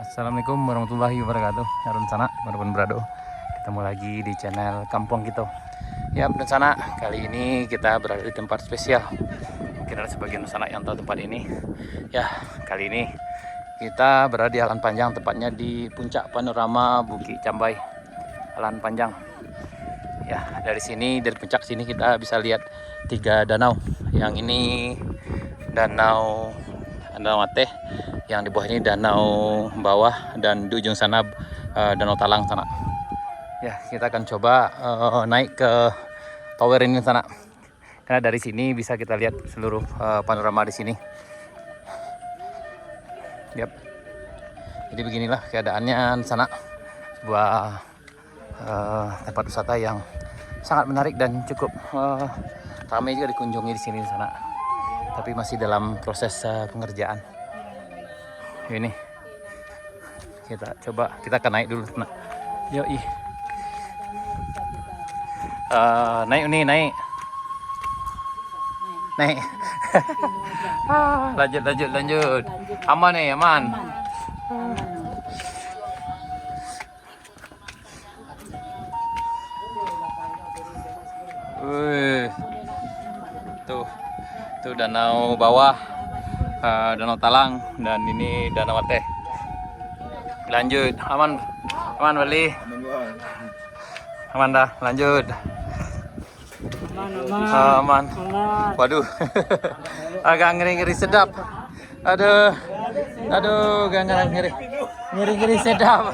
Assalamualaikum warahmatullahi wabarakatuh. Harun sana, Marun Brado. Ketemu lagi di channel Kampung Kita. Ya, sana kali ini kita berada di tempat spesial. Mungkin ada sebagian sana yang tahu tempat ini. Ya, kali ini kita berada di Alan Panjang, tepatnya di puncak panorama Bukit Cambai, Alan Panjang. Ya, dari sini, dari puncak sini kita bisa lihat 3 danau. Yang ini danau Ateh, yang di bawah ini danau bawah, dan di ujung sana danau Talang sana. Ya, kita akan coba naik ke tower ini sana, karena dari sini bisa kita lihat seluruh panorama di sini. Yap. Jadi beginilah keadaannya sana, sebuah tempat wisata yang sangat menarik dan cukup ramai juga dikunjungi di sini sana. Tapi masih dalam proses pengerjaan. Ini kita coba, kita akan naik dulu. Yoi. Naik nih, naik. lanjut. Aman nih, aman. Tuh danau bawah, danau Talang, dan ini danau Ateh. Lanjut, aman Bali. Aman dah, lanjut. Aman. Waduh, agak ngeri sedap. Aduh, agak ngeri sedap.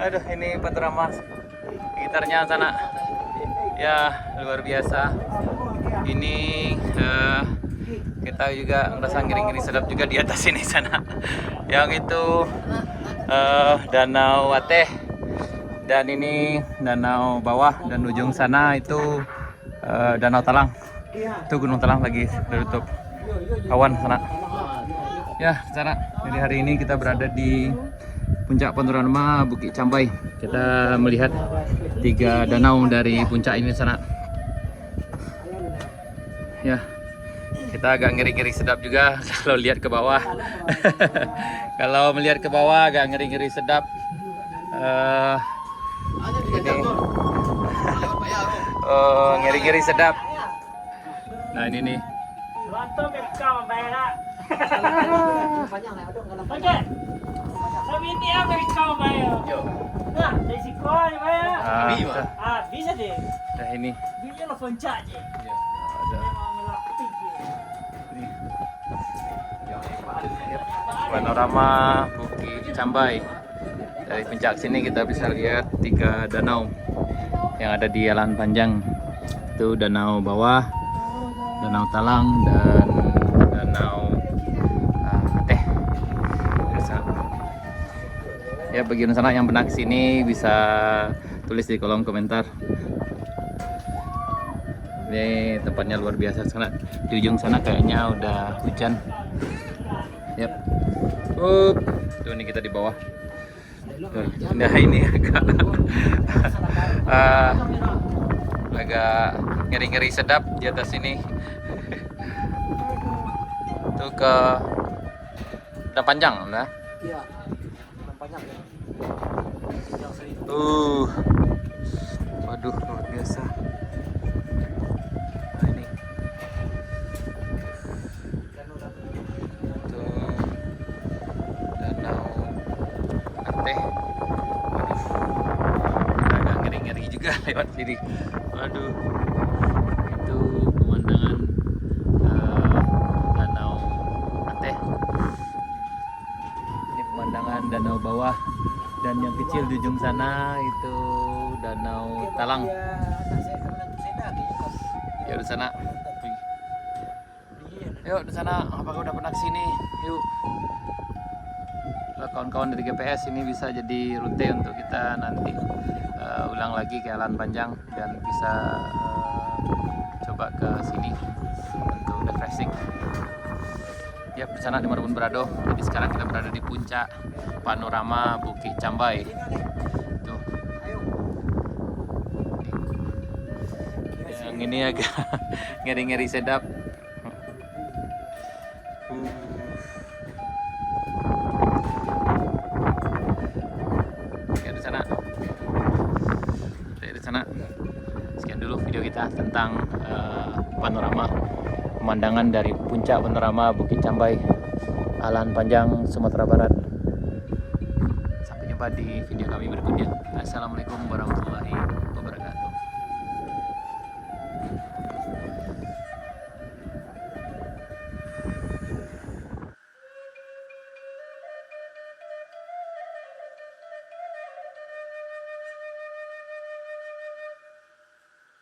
Aduh, ini panorama sekitarnya sana. Ya, luar biasa. Ini kita juga merasa ngeri sedap juga di atas ini sana. Yang itu danau Ateh, dan ini danau bawah, dan ujung sana itu danau Talang. Itu Gunung Talang lagi tertutup awan sana. Ya, sana. Jadi hari ini kita berada di puncak panorama Bukit Cambai. Kita melihat 3 danau dari puncak ini sana. Ya, kita agak ngeri sedap juga kalau lihat ke bawah. Kalau melihat ke bawah agak ngeri sedap. Ini ngeri sedap. Nah, ini nih. Bisa deh. Nah, ini. Bisa lo puncak aja. Panorama Bukit Cambai. Dari puncak sini kita bisa lihat 3 danau yang ada di Alan Panjang. Itu danau bawah, danau Talang, dan danau Ateh. Ya, bagian sana yang pernah kesini bisa tulis di kolom komentar. Ini tempatnya luar biasa sana. Di ujung sana kayaknya udah hujan. Yap. Tuh, ini kita di bawah. Nah, ini agak ngeri sedap di atas ini. Tuh ke Alan Panjang, nah. Iya. Panjang ya. Waduh, luar biasa. Lewat sini. Waduh, itu pemandangan danau Ateh. Ini pemandangan danau bawah, dan yang kecil di ujung sana itu danau Talang. Ya, di sana. Yuk, di sana. Apakah udah pernah kesini? Yuk. Kawan-kawan dari GPS ini bisa jadi rute untuk kita nanti ulang lagi ke Alan Panjang, dan bisa coba ke sini untuk refreshing. Ya, di sana di Marun Brado. Jadi sekarang kita berada di puncak panorama Bukit Cambai. Tuh. Yang ini agak ngeri sedap. tentang panorama pemandangan dari puncak panorama Bukit Cambai, Alan Panjang, Sumatera Barat. Sampai jumpa di video kami berikutnya. Assalamualaikum warahmatullahi wabarakatuh.